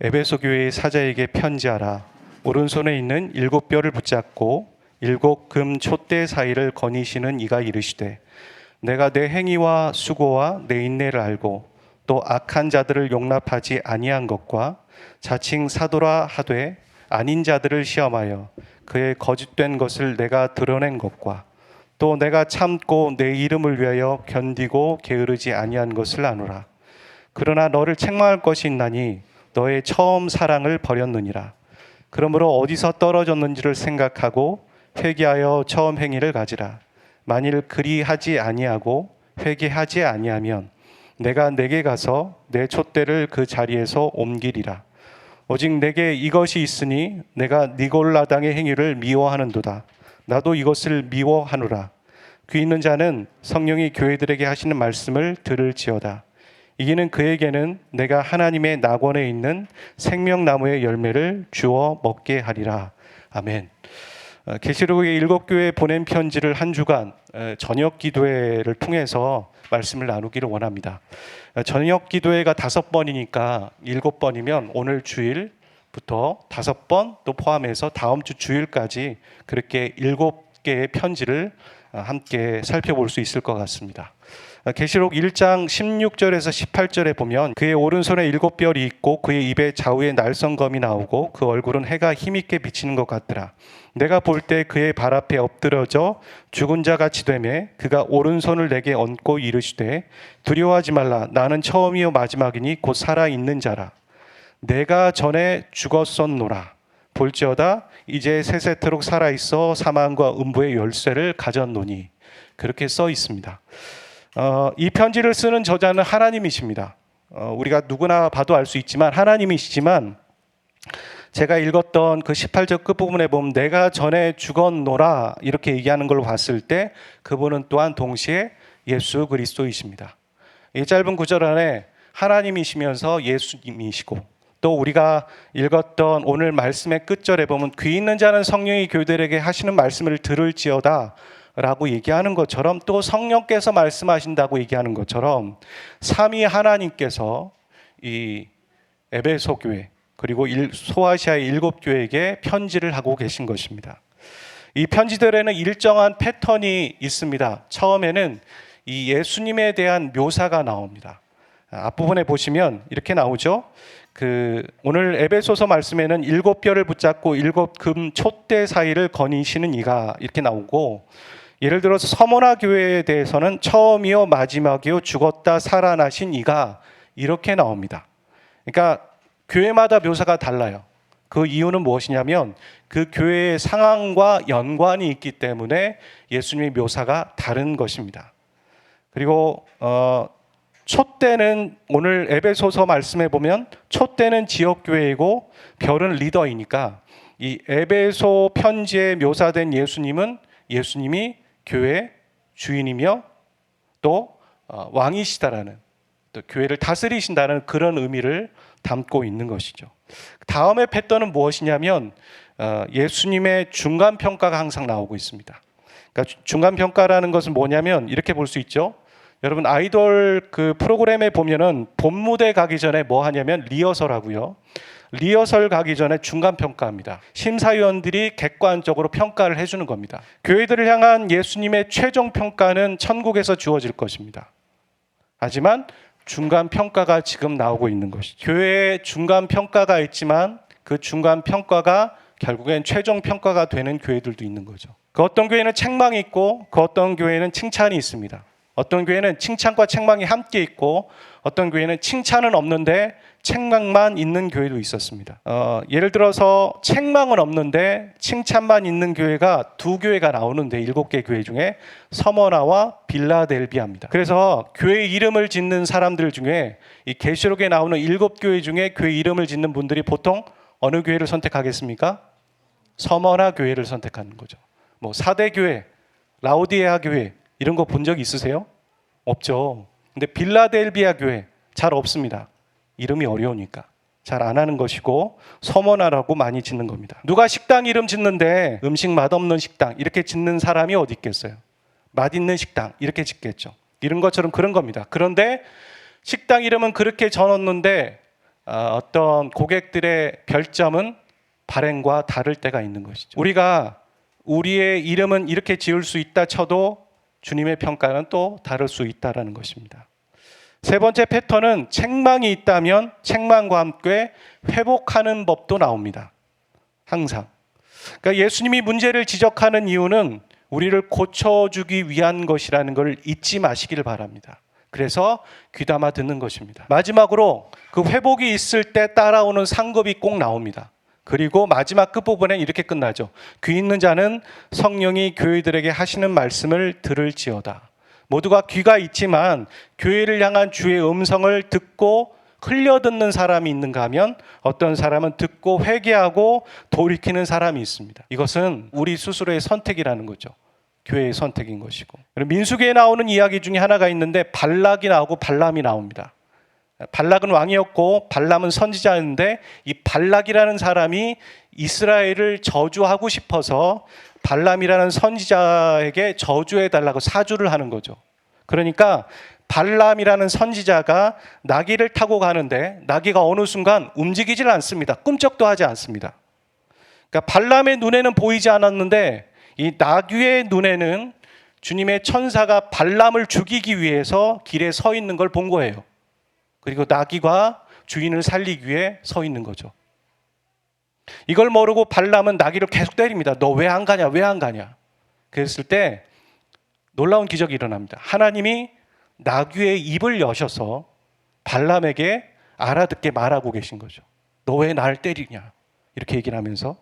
에베소 교회의 사자에게 편지하라. 오른손에 있는 7뼈를 붙잡고 7 금 촛대 사이를 거니시는 이가 이르시되, 내가 내 행위와 수고와 내 인내를 알고 또 악한 자들을 용납하지 아니한 것과 자칭 사도라 하되 아닌 자들을 시험하여 그의 거짓된 것을 내가 드러낸 것과 또 내가 참고 내 이름을 위하여 견디고 게으르지 아니한 것을 아노라. 그러나 너를 책망할 것이 있나니 너의 처음 사랑을 버렸느니라. 그러므로 어디서 떨어졌는지를 생각하고 회개하여 처음 행위를 가지라. 만일 그리하지 아니하고 회개하지 아니하면 내가 내게 가서 내 촛대를 그 자리에서 옮기리라. 오직 내게 이것이 있으니 내가 니골라당의 행위를 미워하는도다. 나도 이것을 미워하노라. 귀 있는 자는 성령이 교회들에게 하시는 말씀을 들을지어다. 이기는 그에게는 내가 하나님의 낙원에 있는 생명나무의 열매를 주어 먹게 하리라. 아멘. 계시록의 7교회에 보낸 편지를 한 주간 저녁 기도회를 통해서 말씀을 나누기를 원합니다. 저녁 기도회가 5번이니까 7번이면 오늘 주일부터 5번 또 포함해서 다음 주 주일까지 그렇게 7개의 편지를 함께 살펴볼 수 있을 것 같습니다. 계시록 1장 16절에서 18절에 보면 그의 오른손에 7뼈이 있고 그의 입에 좌우에 날성검이 나오고 그 얼굴은 해가 힘있게 비치는 것 같더라. 내가 볼 때 그의 발 앞에 엎드러져 죽은 자 같이 되매 그가 오른손을 내게 얹고 이르시되, 두려워하지 말라. 나는 처음이요 마지막이니 곧 살아있는 자라. 내가 전에 죽었었노라. 볼지어다 이제 세세토록 살아있어 사망과 음부의 열쇠를 가졌노니. 그렇게 써 있습니다. 이 편지를 쓰는 저자는 하나님이십니다. 우리가 누구나 봐도 알 수 있지만 하나님이시지만, 제가 읽었던 그 18절 끝부분에 보면 내가 전에 죽었노라 이렇게 얘기하는 걸 봤을 때 그분은 또한 동시에 예수 그리스도이십니다. 이 짧은 구절 안에 하나님이시면서 예수님이시고, 또 우리가 읽었던 오늘 말씀의 끝절에 보면 귀 있는 자는 성령이 교회들에게 하시는 말씀을 들을지어다 라고 얘기하는 것처럼, 또 성령께서 말씀하신다고 얘기하는 것처럼 삼위 하나님께서 이 에베소 교회 그리고 소아시아의 7교회에게 편지를 하고 계신 것입니다. 이 편지들에는 일정한 패턴이 있습니다. 처음에는 이 예수님에 대한 묘사가 나옵니다. 앞부분에 보시면 이렇게 나오죠. 오늘 에베소서 말씀에는 7뼈를 붙잡고 7 금 촛대 사이를 거니시는 이가 이렇게 나오고, 예를 들어서 서머나 교회에 대해서는 처음이요 마지막이요 죽었다 살아나신 이가 이렇게 나옵니다. 그러니까 교회마다 묘사가 달라요. 그 이유는 무엇이냐면 그 교회의 상황과 연관이 있기 때문에 예수님의 묘사가 다른 것입니다. 그리고 촛대는 오늘 에베소서 말씀에 보면 촛대는 지역교회이고 별은 리더이니까 이 에베소 편지에 묘사된 예수님이 교회의 주인이며 또 왕이시다라는, 또 교회를 다스리신다는 그런 의미를 담고 있는 것이죠. 다음의 패턴은 무엇이냐면 예수님의 중간평가가 항상 나오고 있습니다. 그러니까 중간평가라는 것은 뭐냐면 이렇게 볼 수 있죠. 여러분 아이돌 그 프로그램에 보면은 본무대 가기 전에 뭐 하냐면 리허설 하고요. 리허설 가기 전에 중간평가합니다. 심사위원들이 객관적으로 평가를 해주는 겁니다. 교회들을 향한 예수님의 최종평가는 천국에서 주어질 것입니다. 하지만 중간평가가 지금 나오고 있는 것이죠. 교회에 중간평가가 있지만 그 중간평가가 결국엔 최종평가가 되는 교회들도 있는 거죠. 그 어떤 교회는 책망이 있고 그 어떤 교회는 칭찬이 있습니다. 어떤 교회는 칭찬과 책망이 함께 있고 어떤 교회는 칭찬은 없는데 책망만 있는 교회도 있었습니다. 예를 들어서 책망은 없는데 칭찬만 있는 교회가 2교회가 나오는데 7개 교회 중에 서머나와 빌라델비아입니다. 그래서 교회 이름을 짓는 사람들 중에 이 계시록에 나오는 7교회 중에 교회 이름을 짓는 분들이 보통 어느 교회를 선택하겠습니까? 서머나 교회를 선택하는 거죠. 뭐 사대교회, 라오디게아 교회 이런 거 본 적 있으세요? 없죠. 근데 빌라델비아 교회 잘 없습니다. 이름이 어려우니까 잘 안 하는 것이고 서머나라고 많이 짓는 겁니다. 누가 식당 이름 짓는데 음식 맛없는 식당 이렇게 짓는 사람이 어디 있겠어요? 맛있는 식당 이렇게 짓겠죠. 이런 것처럼 그런 겁니다. 그런데 식당 이름은 그렇게 적었는데 어떤 고객들의 별점은 발행과 다를 때가 있는 것이죠. 우리가 우리의 이름은 이렇게 지을 수 있다 쳐도 주님의 평가는 또 다를 수 있다는 것입니다. 세 번째 패턴은 책망이 있다면 책망과 함께 회복하는 법도 나옵니다. 항상. 그러니까 예수님이 문제를 지적하는 이유는 우리를 고쳐주기 위한 것이라는 걸 잊지 마시길 바랍니다. 그래서 귀담아 듣는 것입니다. 마지막으로 그 회복이 있을 때 따라오는 상급이 꼭 나옵니다. 그리고 마지막 끝부분에 이렇게 끝나죠. 귀 있는 자는 성령이 교회들에게 하시는 말씀을 들을지어다. 모두가 귀가 있지만 교회를 향한 주의 음성을 듣고 흘려듣는 사람이 있는가 하면 어떤 사람은 듣고 회개하고 돌이키는 사람이 있습니다. 이것은 우리 스스로의 선택이라는 거죠. 교회의 선택인 것이고. 민수기에 나오는 이야기 중에 하나가 있는데 발락이 나오고 발람이 나옵니다. 발락은 왕이었고 발람은 선지자였는데 이 발락이라는 사람이 이스라엘을 저주하고 싶어서 발람이라는 선지자에게 저주해달라고 사주를 하는 거죠. 그러니까 발람이라는 선지자가 나귀를 타고 가는데 나귀가 어느 순간 움직이질 않습니다. 꿈쩍도 하지 않습니다. 그러니까 발람의 눈에는 보이지 않았는데 이 나귀의 눈에는 주님의 천사가 발람을 죽이기 위해서 길에 서 있는 걸 본 거예요. 그리고 나귀가 주인을 살리기 위해 서 있는 거죠. 이걸 모르고 발람은 나귀를 계속 때립니다. 너 왜 안 가냐? 왜 안 가냐? 그랬을 때 놀라운 기적이 일어납니다. 하나님이 나귀의 입을 여셔서 발람에게 알아듣게 말하고 계신 거죠. 너 왜 날 때리냐? 이렇게 얘기를 하면서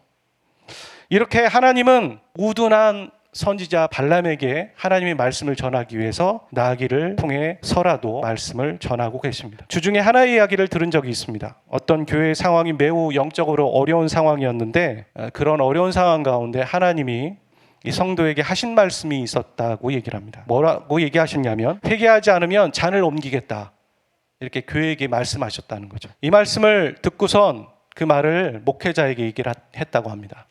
이렇게 하나님은 우둔한 선지자 발람에게 하나님의 말씀을 전하기 위해서 나귀를 통해서라도 말씀을 전하고 계십니다. 주중에 하나의 이야기를 들은 적이 있습니다. 어떤 교회의 상황이 매우 영적으로 어려운 상황이었는데 그런 어려운 상황 가운데 하나님이 이 성도에게 하신 말씀이 있었다고 얘기를 합니다. 뭐라고 얘기하셨냐면 회개하지 않으면 잔을 옮기겠다. 이렇게 교회에게 말씀하셨다는 거죠. 이 말씀을 듣고선 그 말을 목회자에게 얘기를 했다고 합니다.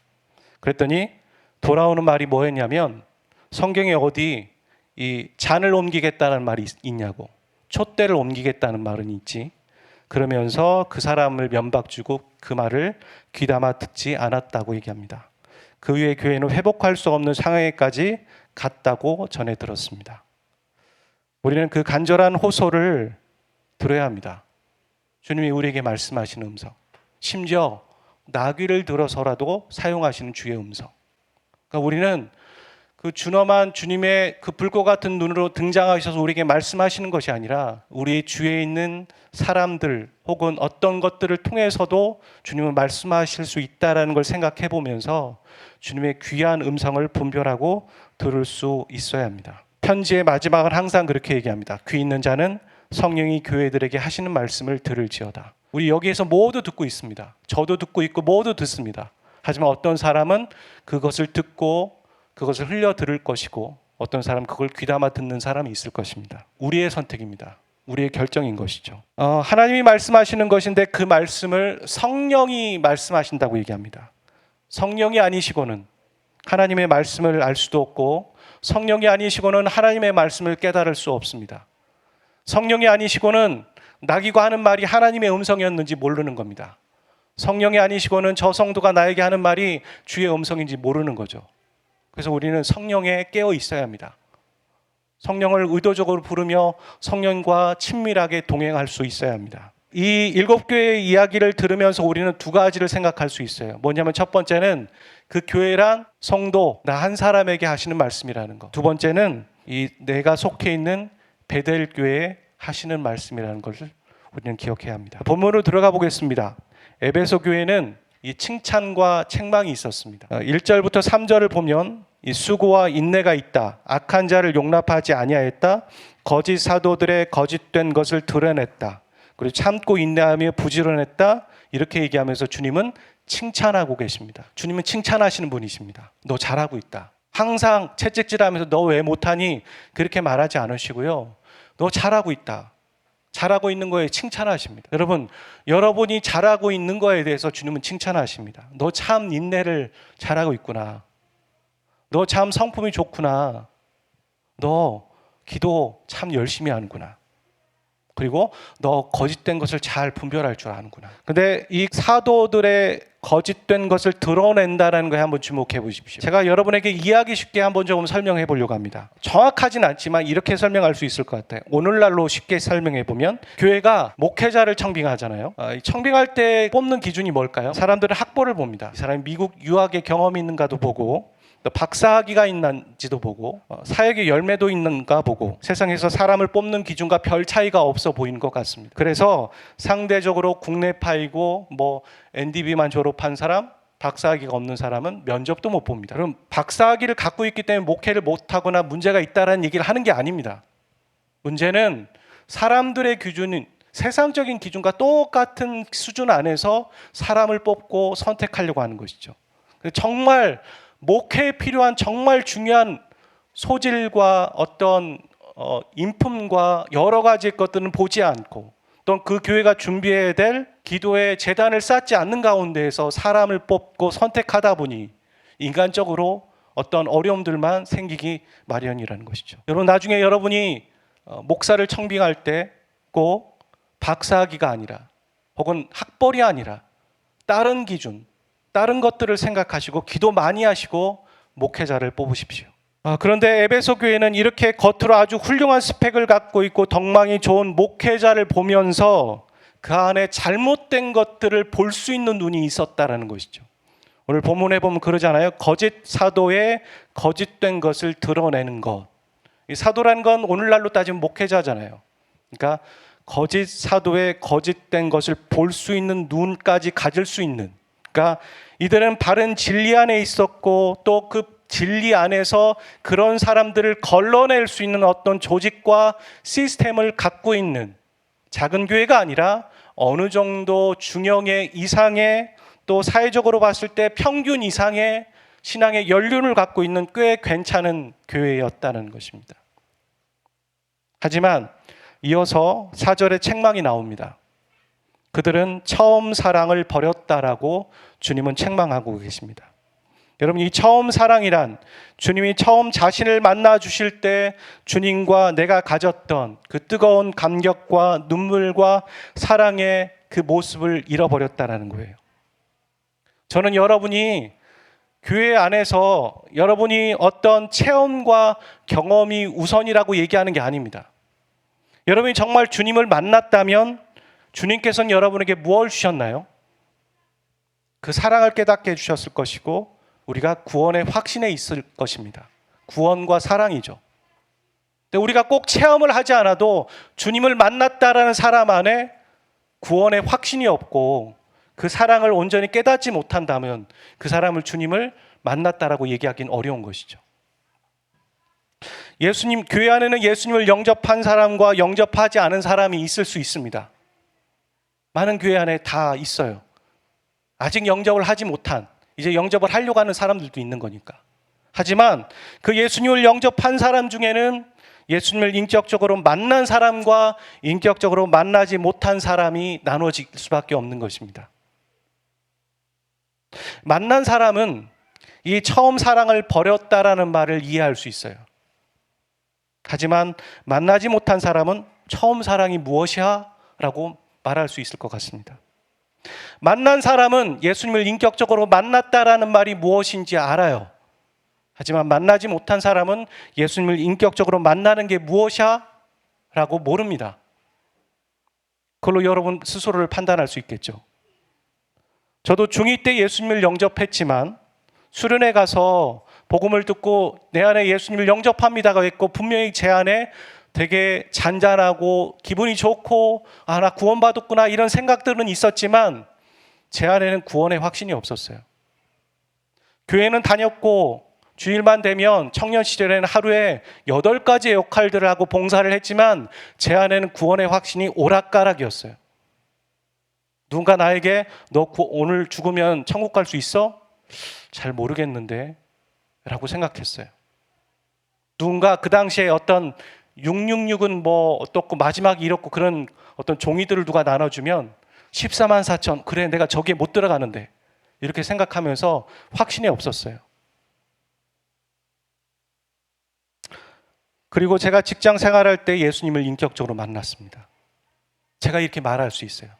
그랬더니 돌아오는 말이 뭐였냐면 성경에 어디 이 잔을 옮기겠다는 말이 있냐고, 촛대를 옮기겠다는 말은 있지. 그러면서 그 사람을 면박 주고 그 말을 귀담아 듣지 않았다고 얘기합니다. 그 후에 교회는 회복할 수 없는 상황에까지 갔다고 전해 들었습니다. 우리는 그 간절한 호소를 들어야 합니다. 주님이 우리에게 말씀하시는 음성, 심지어 나귀를 들어서라도 사용하시는 주의 음성. 그러니까 우리는 그 준엄한 주님의 그 불꽃 같은 눈으로 등장하셔서 우리에게 말씀하시는 것이 아니라 우리 주위에 있는 사람들 혹은 어떤 것들을 통해서도 주님은 말씀하실 수 있다는 걸 생각해 보면서 주님의 귀한 음성을 분별하고 들을 수 있어야 합니다. 편지의 마지막은 항상 그렇게 얘기합니다. 귀 있는 자는 성령이 교회들에게 하시는 말씀을 들을지어다. 우리 여기에서 모두 듣고 있습니다. 저도 듣고 있고 모두 듣습니다. 하지만 어떤 사람은 그것을 듣고 그것을 흘려 들을 것이고 어떤 사람은 그걸 귀담아 듣는 사람이 있을 것입니다. 우리의 선택입니다. 우리의 결정인 것이죠. 하나님이 말씀하시는 것인데 그 말씀을 성령이 말씀하신다고 얘기합니다. 성령이 아니시고는 하나님의 말씀을 알 수도 없고 성령이 아니시고는 하나님의 말씀을 깨달을 수 없습니다. 성령이 아니시고는 나귀가 하는 말이 하나님의 음성이었는지 모르는 겁니다. 성령이 아니시고는 저 성도가 나에게 하는 말이 주의 음성인지 모르는 거죠. 그래서 우리는 성령에 깨어 있어야 합니다. 성령을 의도적으로 부르며 성령과 친밀하게 동행할 수 있어야 합니다. 이 7교회의 이야기를 들으면서 우리는 두 가지를 생각할 수 있어요. 뭐냐면 첫 번째는 그 교회란 성도, 나 한 사람에게 하시는 말씀이라는 거. 두 번째는 이 내가 속해 있는 베델 교회에 하시는 말씀이라는 것을 우리는 기억해야 합니다. 본문으로 들어가 보겠습니다. 에베소 교회는 이 칭찬과 책망이 있었습니다. 1절부터 3절을 보면 이 수고와 인내가 있다. 악한 자를 용납하지 아니하였다. 거짓 사도들의 거짓된 것을 드러냈다. 그리고 참고 인내하며 부지런했다. 이렇게 얘기하면서 주님은 칭찬하고 계십니다. 주님은 칭찬하시는 분이십니다. 너 잘하고 있다. 항상 채찍질하면서 너 왜 못하니? 그렇게 말하지 않으시고요. 너 잘하고 있다. 잘하고 있는 거에 칭찬하십니다. 여러분, 여러분이 잘하고 있는 거에 대해서 주님은 칭찬하십니다. 너 참 인내를 잘하고 있구나. 너 참 성품이 좋구나. 너 기도 참 열심히 하는구나. 그리고 너 거짓된 것을 잘 분별할 줄 아는구나. 근데 이 사도들의 거짓된 것을 드러낸다는 거에 한번 주목해 보십시오. 제가 여러분에게 이해하기 쉽게 한번 조금 설명해 보려고 합니다. 정확하진 않지만 이렇게 설명할 수 있을 것 같아요. 오늘날로 쉽게 설명해 보면, 교회가 목회자를 청빙하잖아요. 청빙할 때 뽑는 기준이 뭘까요? 사람들은 학벌을 봅니다. 이 사람이 미국 유학의 경험이 있는가도 보고, 또 박사학위가 있는지도 보고, 사역의 열매도 있는가 보고, 세상에서 사람을 뽑는 기준과 별 차이가 없어 보이는 것 같습니다. 그래서 상대적으로 국내파이고 NDB만 졸업한 사람, 박사학위가 없는 사람은 면접도 못 봅니다. 그럼 박사학위를 갖고 있기 때문에 목회를 못하거나 문제가 있다는 얘기를 하는 게 아닙니다. 문제는 사람들의 기준은 세상적인 기준과 똑같은 수준 안에서 사람을 뽑고 선택하려고 하는 것이죠. 정말 목회에 필요한 정말 중요한 소질과 어떤 인품과 여러 가지 것들은 보지 않고, 또 그 교회가 준비해야 될 기도의 재단을 쌓지 않는 가운데에서 사람을 뽑고 선택하다 보니 인간적으로 어떤 어려움들만 생기기 마련이라는 것이죠. 여러분, 나중에 여러분이 목사를 청빙할 때 꼭 박사학위가 아니라, 혹은 학벌이 아니라 다른 기준, 다른 것들을 생각하시고 기도 많이 하시고 목회자를 뽑으십시오. 그런데 에베소 교회는 이렇게 겉으로 아주 훌륭한 스펙을 갖고 있고 덕망이 좋은 목회자를 보면서 그 안에 잘못된 것들을 볼 수 있는 눈이 있었다라는 것이죠. 오늘 본문에 보면 그러잖아요. 거짓 사도의 거짓된 것을 드러내는 것. 이 사도라는 건 오늘날로 따지면 목회자잖아요. 그러니까 거짓 사도의 거짓된 것을 볼 수 있는 눈까지 가질 수 있는, 그러니까 이들은 바른 진리 안에 있었고, 또 그 진리 안에서 그런 사람들을 걸러낼 수 있는 어떤 조직과 시스템을 갖고 있는 작은 교회가 아니라 어느 정도 중형의 이상의, 또 사회적으로 봤을 때 평균 이상의 신앙의 연륜을 갖고 있는 꽤 괜찮은 교회였다는 것입니다. 하지만 이어서 4절에 책망이 나옵니다. 그들은 처음 사랑을 버렸다라고 주님은 책망하고 계십니다. 여러분, 이 처음 사랑이란, 주님이 처음 자신을 만나 주실 때 주님과 내가 가졌던 그 뜨거운 감격과 눈물과 사랑의 그 모습을 잃어버렸다라는 거예요. 저는 여러분이 교회 안에서 여러분이 어떤 체험과 경험이 우선이라고 얘기하는 게 아닙니다. 여러분이 정말 주님을 만났다면 주님께서는 여러분에게 무엇을 주셨나요? 그 사랑을 깨닫게 해주셨을 것이고, 우리가 구원의 확신에 있을 것입니다. 구원과 사랑이죠. 근데 우리가 꼭 체험을 하지 않아도 주님을 만났다라는 사람 안에 구원의 확신이 없고 그 사랑을 온전히 깨닫지 못한다면 그 사람을 주님을 만났다라고 얘기하기는 어려운 것이죠. 예수님, 교회 안에는 예수님을 영접한 사람과 영접하지 않은 사람이 있을 수 있습니다. 많은 교회 안에 다 있어요. 아직 영접을 하지 못한, 이제 영접을 하려고 하는 사람들도 있는 거니까. 하지만 그 예수님을 영접한 사람 중에는 예수님을 인격적으로 만난 사람과 인격적으로 만나지 못한 사람이 나눠질 수밖에 없는 것입니다. 만난 사람은 이 처음 사랑을 버렸다라는 말을 이해할 수 있어요. 하지만 만나지 못한 사람은 처음 사랑이 무엇이야? 라고 말할 수 있을 것 같습니다. 만난 사람은 예수님을 인격적으로 만났다라는 말이 무엇인지 알아요. 하지만 만나지 못한 사람은 예수님을 인격적으로 만나는 게 무엇이야? 라고 모릅니다. 그걸로 여러분 스스로를 판단할 수 있겠죠. 저도 중2 때 예수님을 영접했지만 수련회 가서 복음을 듣고 내 안에 예수님을 영접합니다가 있고, 분명히 제 안에 되게 잔잔하고 기분이 좋고 나 구원받았구나 이런 생각들은 있었지만 제 안에는 구원의 확신이 없었어요. 교회는 다녔고 주일만 되면 청년 시절에는 하루에 8가지의 역할들을 하고 봉사를 했지만 제 안에는 구원의 확신이 오락가락이었어요. 누군가 나에게 너 오늘 죽으면 천국 갈 수 있어? 잘 모르겠는데 라고 생각했어요. 누군가 그 당시에 어떤 666은 어떻고 마지막이 이렇고 그런 어떤 종이들을 누가 나눠주면 14만 4천, 그래 내가 저기에 못 들어가는데 이렇게 생각하면서 확신이 없었어요. 그리고 제가 직장 생활할 때 예수님을 인격적으로 만났습니다. 제가 이렇게 말할 수 있어요.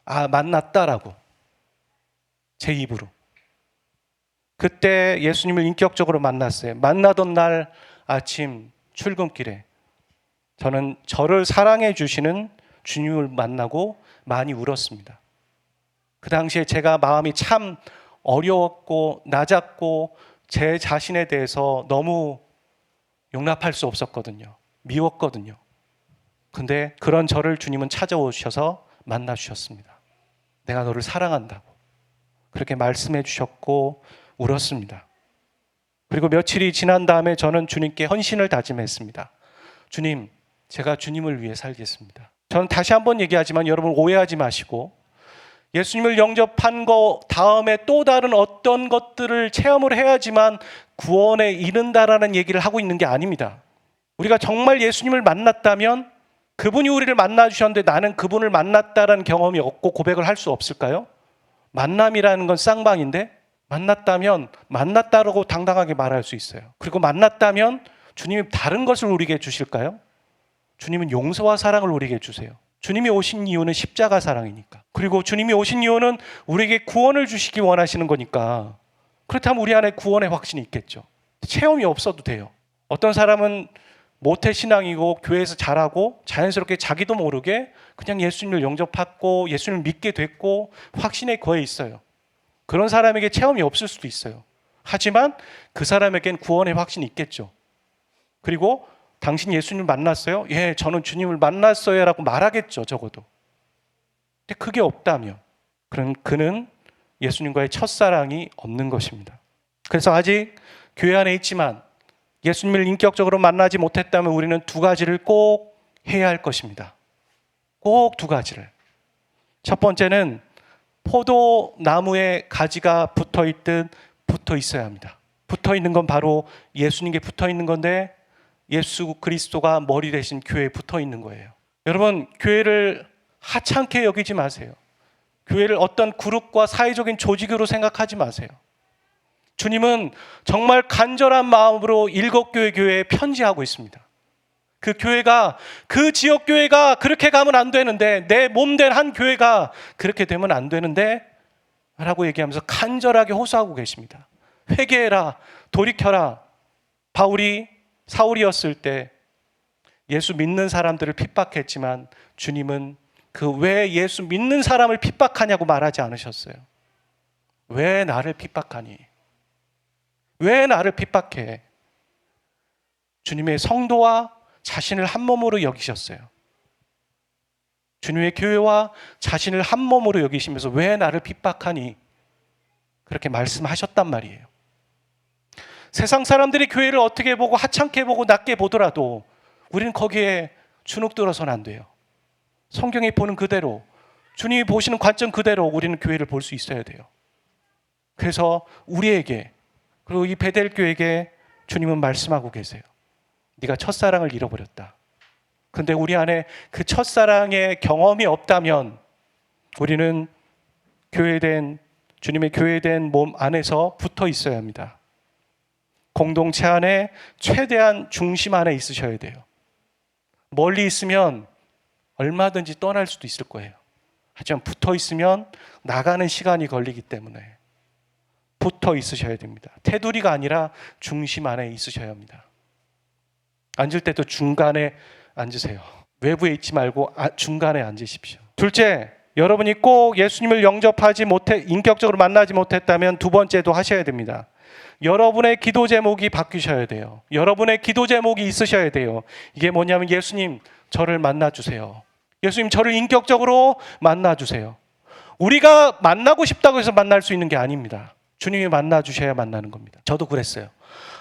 아, 만났다라고. 제 입으로. 그때 예수님을 인격적으로 만났어요. 만나던 날 아침 출근길에 저는 저를 사랑해 주시는 주님을 만나고 많이 울었습니다. 그 당시에 제가 마음이 참 어려웠고 낮았고 제 자신에 대해서 너무 용납할 수 없었거든요. 미웠거든요. 근데 그런 저를 주님은 찾아오셔서 만나 주셨습니다. 내가 너를 사랑한다고 그렇게 말씀해 주셨고 울었습니다. 그리고 며칠이 지난 다음에 저는 주님께 헌신을 다짐했습니다. 주님, 제가 주님을 위해 살겠습니다. 저는 다시 한번 얘기하지만 여러분 오해하지 마시고 예수님을 영접한 거 다음에 또 다른 어떤 것들을 체험을 해야지만 구원에 이른다라는 얘기를 하고 있는 게 아닙니다. 우리가 정말 예수님을 만났다면 그분이 우리를 만나 주셨는데 나는 그분을 만났다라는 경험이 없고 고백을 할 수 없을까요? 만남이라는 건 쌍방인데 만났다면 만났다라고 당당하게 말할 수 있어요. 그리고 만났다면 주님이 다른 것을 우리에게 주실까요? 주님은 용서와 사랑을 우리에게 주세요. 주님이 오신 이유는 십자가 사랑이니까. 그리고 주님이 오신 이유는 우리에게 구원을 주시기 원하시는 거니까. 그렇다면 우리 안에 구원의 확신이 있겠죠. 체험이 없어도 돼요. 어떤 사람은 모태신앙이고 교회에서 자라고 자연스럽게 자기도 모르게 그냥 예수님을 영접하고 예수님을 믿게 됐고 확신에 거해 있어요. 그런 사람에게 체험이 없을 수도 있어요. 하지만 그 사람에겐 구원의 확신이 있겠죠. 그리고 당신 예수님을 만났어요? 예, 저는 주님을 만났어요 라고 말하겠죠, 적어도. 근데 그게 없다면 그럼 그는 예수님과의 첫사랑이 없는 것입니다. 그래서 아직 교회 안에 있지만 예수님을 인격적으로 만나지 못했다면 우리는 두 가지를 꼭 해야 할 것입니다. 꼭 두 가지를. 첫 번째는 포도나무에 가지가 붙어있듯 붙어 있어야 합니다. 붙어 있는 건 바로 예수님께 붙어 있는 건데 예수 그리스도가 머리 대신 교회에 붙어 있는 거예요. 여러분, 교회를 하찮게 여기지 마세요. 교회를 어떤 그룹과 사회적인 조직으로 생각하지 마세요. 주님은 정말 간절한 마음으로 일곱교회 교회에 편지하고 있습니다. 그 교회가, 그 지역 교회가 그렇게 가면 안 되는데, 내 몸된 한 교회가 그렇게 되면 안 되는데 라고 얘기하면서 간절하게 호소하고 계십니다. 회개해라, 돌이켜라. 바울이 사울이었을 때 예수 믿는 사람들을 핍박했지만 주님은 그 왜 예수 믿는 사람을 핍박하냐고 말하지 않으셨어요. 왜 나를 핍박하니? 왜 나를 핍박해? 주님의 성도와 자신을 한 몸으로 여기셨어요. 주님의 교회와 자신을 한 몸으로 여기시면서 왜 나를 핍박하니? 그렇게 말씀하셨단 말이에요. 세상 사람들이 교회를 어떻게 보고 하찮게 보고 낮게 보더라도 우리는 거기에 주눅 들어서는 안 돼요. 성경이 보는 그대로, 주님이 보시는 관점 그대로 우리는 교회를 볼 수 있어야 돼요. 그래서 우리에게, 그리고 이 베델 교회에게 주님은 말씀하고 계세요. 네가 첫사랑을 잃어버렸다. 근데 우리 안에 그 첫사랑의 경험이 없다면 우리는 교회된, 주님의 교회된 몸 안에서 붙어 있어야 합니다. 공동체 안에 최대한 중심 안에 있으셔야 돼요. 멀리 있으면 얼마든지 떠날 수도 있을 거예요. 하지만 붙어 있으면 나가는 시간이 걸리기 때문에 붙어 있으셔야 됩니다. 테두리가 아니라 중심 안에 있으셔야 합니다. 앉을 때도 중간에 앉으세요. 외부에 있지 말고 중간에 앉으십시오. 둘째, 여러분이 꼭 예수님을 영접하지 못해, 인격적으로 만나지 못했다면 두 번째도 하셔야 됩니다. 여러분의 기도 제목이 바뀌셔야 돼요. 여러분의 기도 제목이 있으셔야 돼요. 이게 뭐냐면 예수님, 저를 만나주세요. 예수님, 저를 인격적으로 만나주세요. 우리가 만나고 싶다고 해서 만날 수 있는 게 아닙니다. 주님이 만나주셔야 만나는 겁니다. 저도 그랬어요.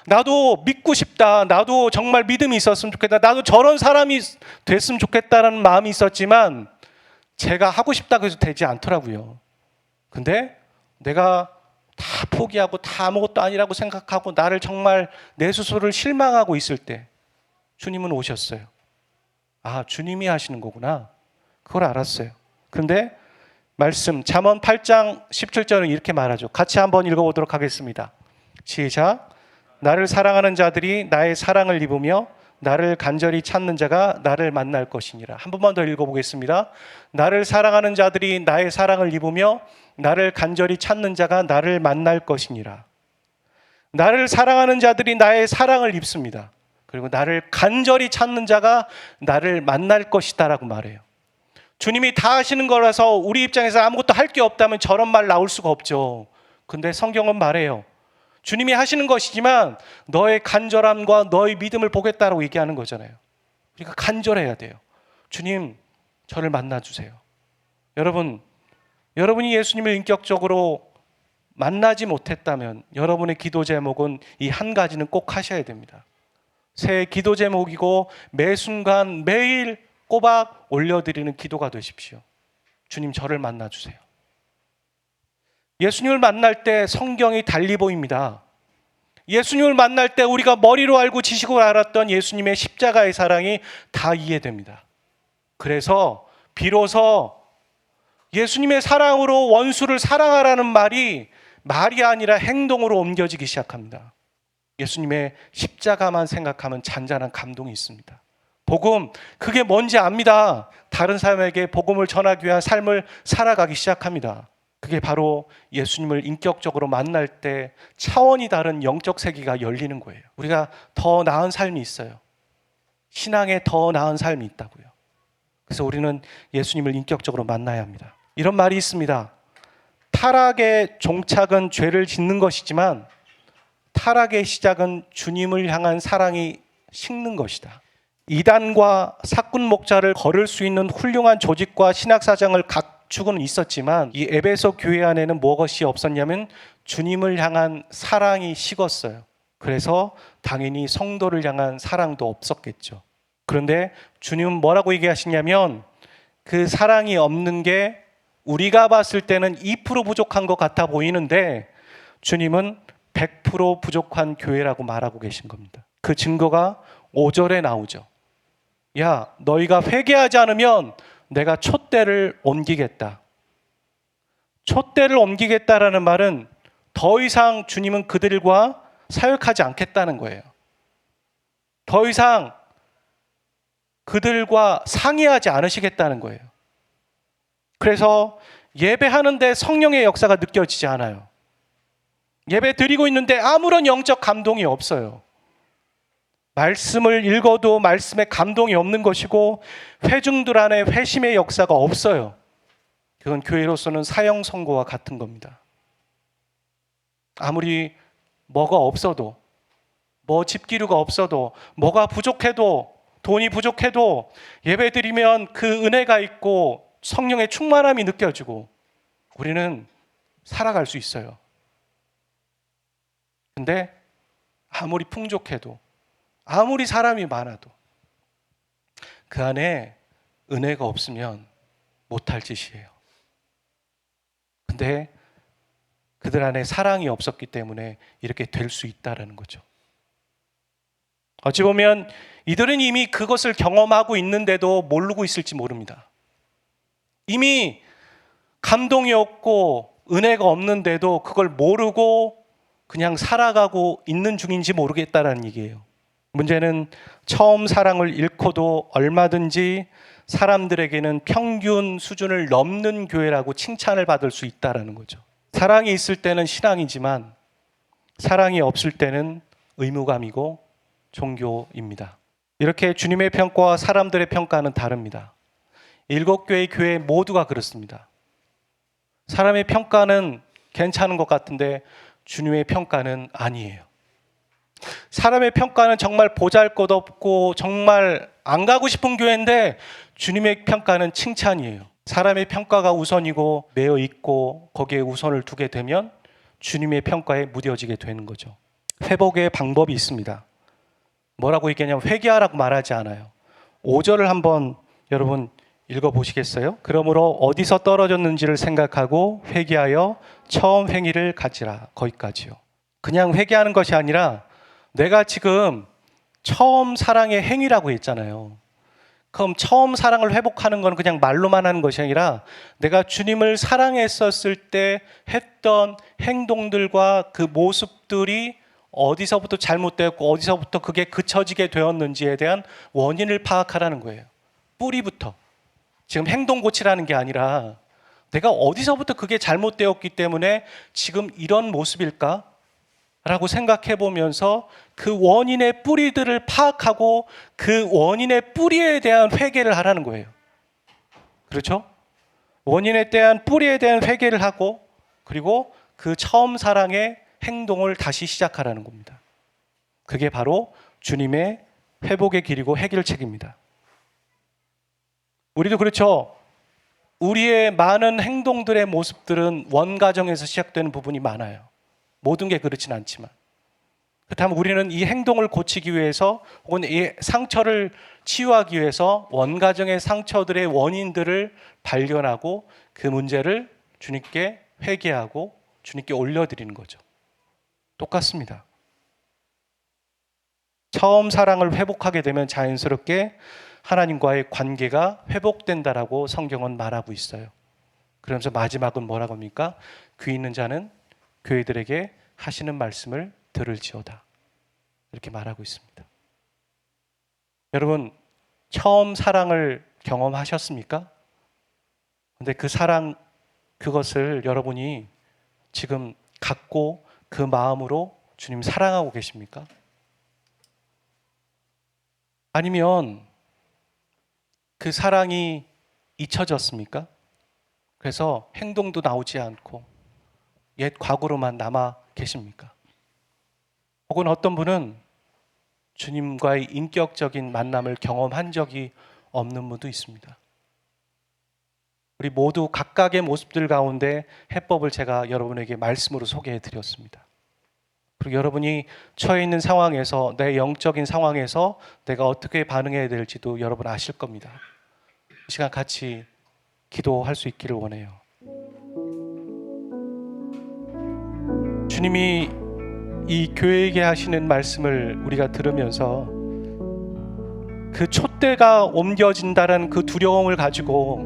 나도 믿고 싶다. 나도 정말 믿음이 있었으면 좋겠다. 나도 저런 사람이 됐으면 좋겠다라는 마음이 있었지만 제가 하고 싶다고 해서 되지 않더라고요. 근데 내가 다 포기하고 다 아무것도 아니라고 생각하고 나를 정말 내 스스로를 실망하고 있을 때 주님은 오셨어요. 아, 주님이 하시는 거구나. 그걸 알았어요. 근데 말씀 잠언 8장 17절은 이렇게 말하죠. 같이 한번 읽어보도록 하겠습니다. 시작. 나를 사랑하는 자들이 나의 사랑을 입으며 나를 간절히 찾는 자가 나를 만날 것이니라. 한 번만 더 읽어보겠습니다. 나를 사랑하는 자들이 나의 사랑을 입으며 나를 간절히 찾는 자가 나를 만날 것이니라. 나를 사랑하는 자들이 나의 사랑을 입습니다. 그리고 나를 간절히 찾는 자가 나를 만날 것이다 라고 말해요. 주님이 다 하시는 거라서 우리 입장에서 아무것도 할 게 없다면 저런 말 나올 수가 없죠. 근데 성경은 말해요. 주님이 하시는 것이지만 너의 간절함과 너의 믿음을 보겠다라고 얘기하는 거잖아요. 우리가 간절해야 돼요. 주님, 저를 만나주세요. 여러분이 예수님을 인격적으로 만나지 못했다면 여러분의 기도 제목은 이 한 가지는 꼭 하셔야 됩니다. 새 기도 제목이고 매 순간 매일 꼬박 올려드리는 기도가 되십시오. 주님, 저를 만나주세요. 예수님을 만날 때 성경이 달리 보입니다. 예수님을 만날 때 우리가 머리로 알고 지식으로 알았던 예수님의 십자가의 사랑이 다 이해됩니다. 그래서 비로소 예수님의 사랑으로 원수를 사랑하라는 말이 아니라 행동으로 옮겨지기 시작합니다. 예수님의 십자가만 생각하면 잔잔한 감동이 있습니다. 복음, 그게 뭔지 압니다. 다른 사람에게 복음을 전하기 위한 삶을 살아가기 시작합니다. 그게 바로 예수님을 인격적으로 만날 때 차원이 다른 영적 세계가 열리는 거예요. 우리가 더 나은 삶이 있어요. 신앙에 더 나은 삶이 있다고요. 그래서 우리는 예수님을 인격적으로 만나야 합니다. 이런 말이 있습니다. 타락의 종착은 죄를 짓는 것이지만 타락의 시작은 주님을 향한 사랑이 식는 것이다. 이단과 사꾼 목자를 거를 수 있는 훌륭한 조직과 신학사정을 갖추고는 있었지만 이 에베소 교회 안에는 무엇이 없었냐면 주님을 향한 사랑이 식었어요. 그래서 당연히 성도를 향한 사랑도 없었겠죠. 그런데 주님은 뭐라고 얘기하시냐면 그 사랑이 없는 게 우리가 봤을 때는 2% 부족한 것 같아 보이는데 주님은 100% 부족한 교회라고 말하고 계신 겁니다. 그 증거가 5절에 나오죠. 야, 너희가 회개하지 않으면 내가 촛대를 옮기겠다. 촛대를 옮기겠다라는 말은 더 이상 주님은 그들과 사역하지 않겠다는 거예요. 더 이상 그들과 상의하지 않으시겠다는 거예요. 그래서 예배하는데 성령의 역사가 느껴지지 않아요. 예배 드리고 있는데 아무런 영적 감동이 없어요. 말씀을 읽어도 말씀에 감동이 없는 것이고 회중들 안에 회심의 역사가 없어요. 그건 교회로서는 사형 선고와 같은 겁니다. 아무리 뭐가 없어도, 뭐 집기류가 없어도, 뭐가 부족해도, 돈이 부족해도 예배 드리면 그 은혜가 있고 성령의 충만함이 느껴지고 우리는 살아갈 수 있어요. 근데 아무리 풍족해도, 아무리 사람이 많아도 그 안에 은혜가 없으면 못할 짓이에요. 근데 그들 안에 사랑이 없었기 때문에 이렇게 될 수 있다는 거죠. 어찌 보면 이들은 이미 그것을 경험하고 있는데도 모르고 있을지 모릅니다. 이미 감동이 없고 은혜가 없는데도 그걸 모르고 그냥 살아가고 있는 중인지 모르겠다라는 얘기예요. 문제는 처음 사랑을 잃고도 얼마든지 사람들에게는 평균 수준을 넘는 교회라고 칭찬을 받을 수 있다는 거죠. 사랑이 있을 때는 신앙이지만 사랑이 없을 때는 의무감이고 종교입니다. 이렇게 주님의 평가와 사람들의 평가는 다릅니다. 7교회의 교회 모두가 그렇습니다. 사람의 평가는 괜찮은 것 같은데 주님의 평가는 아니에요. 사람의 평가는 정말 보잘것없고 정말 안 가고 싶은 교회인데 주님의 평가는 칭찬이에요. 사람의 평가가 우선이고 매여 있고 거기에 우선을 두게 되면 주님의 평가에 무뎌지게 되는 거죠. 회복의 방법이 있습니다. 뭐라고 얘기하냐면 회개하라고 말하지 않아요. 5절을 한번 여러분 읽어보시겠어요? 그러므로 어디서 떨어졌는지를 생각하고 회개하여 처음 행위를 가지라. 거기까지요. 그냥 회개하는 것이 아니라 내가 지금 처음 사랑의 행위라고 했잖아요. 그럼 처음 사랑을 회복하는 건 그냥 말로만 하는 것이 아니라 내가 주님을 사랑했었을 때 했던 행동들과 그 모습들이 어디서부터 잘못되었고 어디서부터 그게 그쳐지게 되었는지에 대한 원인을 파악하라는 거예요. 뿌리부터. 지금 행동 고치라는 게 아니라 내가 어디서부터 그게 잘못되었기 때문에 지금 이런 모습일까? 라고 생각해 보면서 그 원인의 뿌리들을 파악하고 그 원인의 뿌리에 대한 회개를 하라는 거예요. 그렇죠? 원인에 대한 뿌리에 대한 회개를 하고 그리고 그 처음 사랑의 행동을 다시 시작하라는 겁니다. 그게 바로 주님의 회복의 길이고 해결책입니다. 우리도 그렇죠. 우리의 많은 행동들의 모습들은 원가정에서 시작되는 부분이 많아요. 모든 게 그렇진 않지만. 그렇다면 우리는 이 행동을 고치기 위해서 혹은 이 상처를 치유하기 위해서 원가정의 상처들의 원인들을 발견하고 그 문제를 주님께 회개하고 주님께 올려드리는 거죠. 똑같습니다. 처음 사랑을 회복하게 되면 자연스럽게 하나님과의 관계가 회복된다라고 성경은 말하고 있어요. 그러면서 마지막은 뭐라고 합니까? 귀 있는 자는 교회들에게 하시는 말씀을 들을지어다. 이렇게 말하고 있습니다. 여러분, 처음 사랑을 경험하셨습니까? 근데 그 사랑, 그것을 여러분이 지금 갖고 그 마음으로 주님 사랑하고 계십니까? 아니면 그 사랑이 잊혀졌습니까? 그래서 행동도 나오지 않고 옛 과거로만 남아 계십니까? 혹은 어떤 분은 주님과의 인격적인 만남을 경험한 적이 없는 분도 있습니다. 우리 모두 각각의 모습들 가운데 해법을 제가 여러분에게 말씀으로 소개해 드렸습니다. 그리고 여러분이 처해 있는 상황에서, 내 영적인 상황에서 내가 어떻게 반응해야 될지도 여러분 아실 겁니다. 이 시간 같이 기도할 수 있기를 원해요. 주님이 이 교회에게 하시는 말씀을 우리가 들으면서 그 촛대가 옮겨진다는 그 두려움을 가지고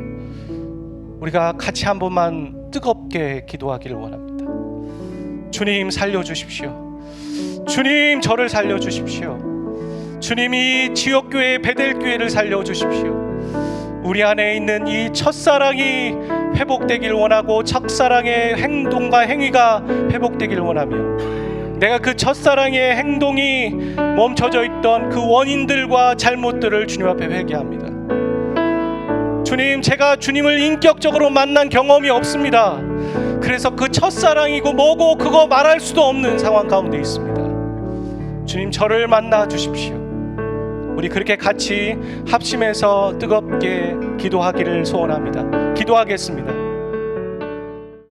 우리가 같이 한 번만 뜨겁게 기도하기를 원합니다. 주님 살려주십시오. 주님 저를 살려주십시오. 주님이 지역교회 베델교회를 살려주십시오. 우리 안에 있는 이 첫사랑이 회복되길 원하고 첫사랑의 행동과 행위가 회복되길 원하며 내가 그 첫사랑의 행동이 멈춰져 있던 그 원인들과 잘못들을 주님 앞에 회개합니다. 주님, 제가 주님을 인격적으로 만난 경험이 없습니다. 그래서 그 첫사랑이고 뭐고 그거 말할 수도 없는 상황 가운데 있습니다. 주님, 저를 만나 주십시오. 우리 그렇게 같이 합심해서 뜨겁게 기도하기를 소원합니다. 기도하겠습니다.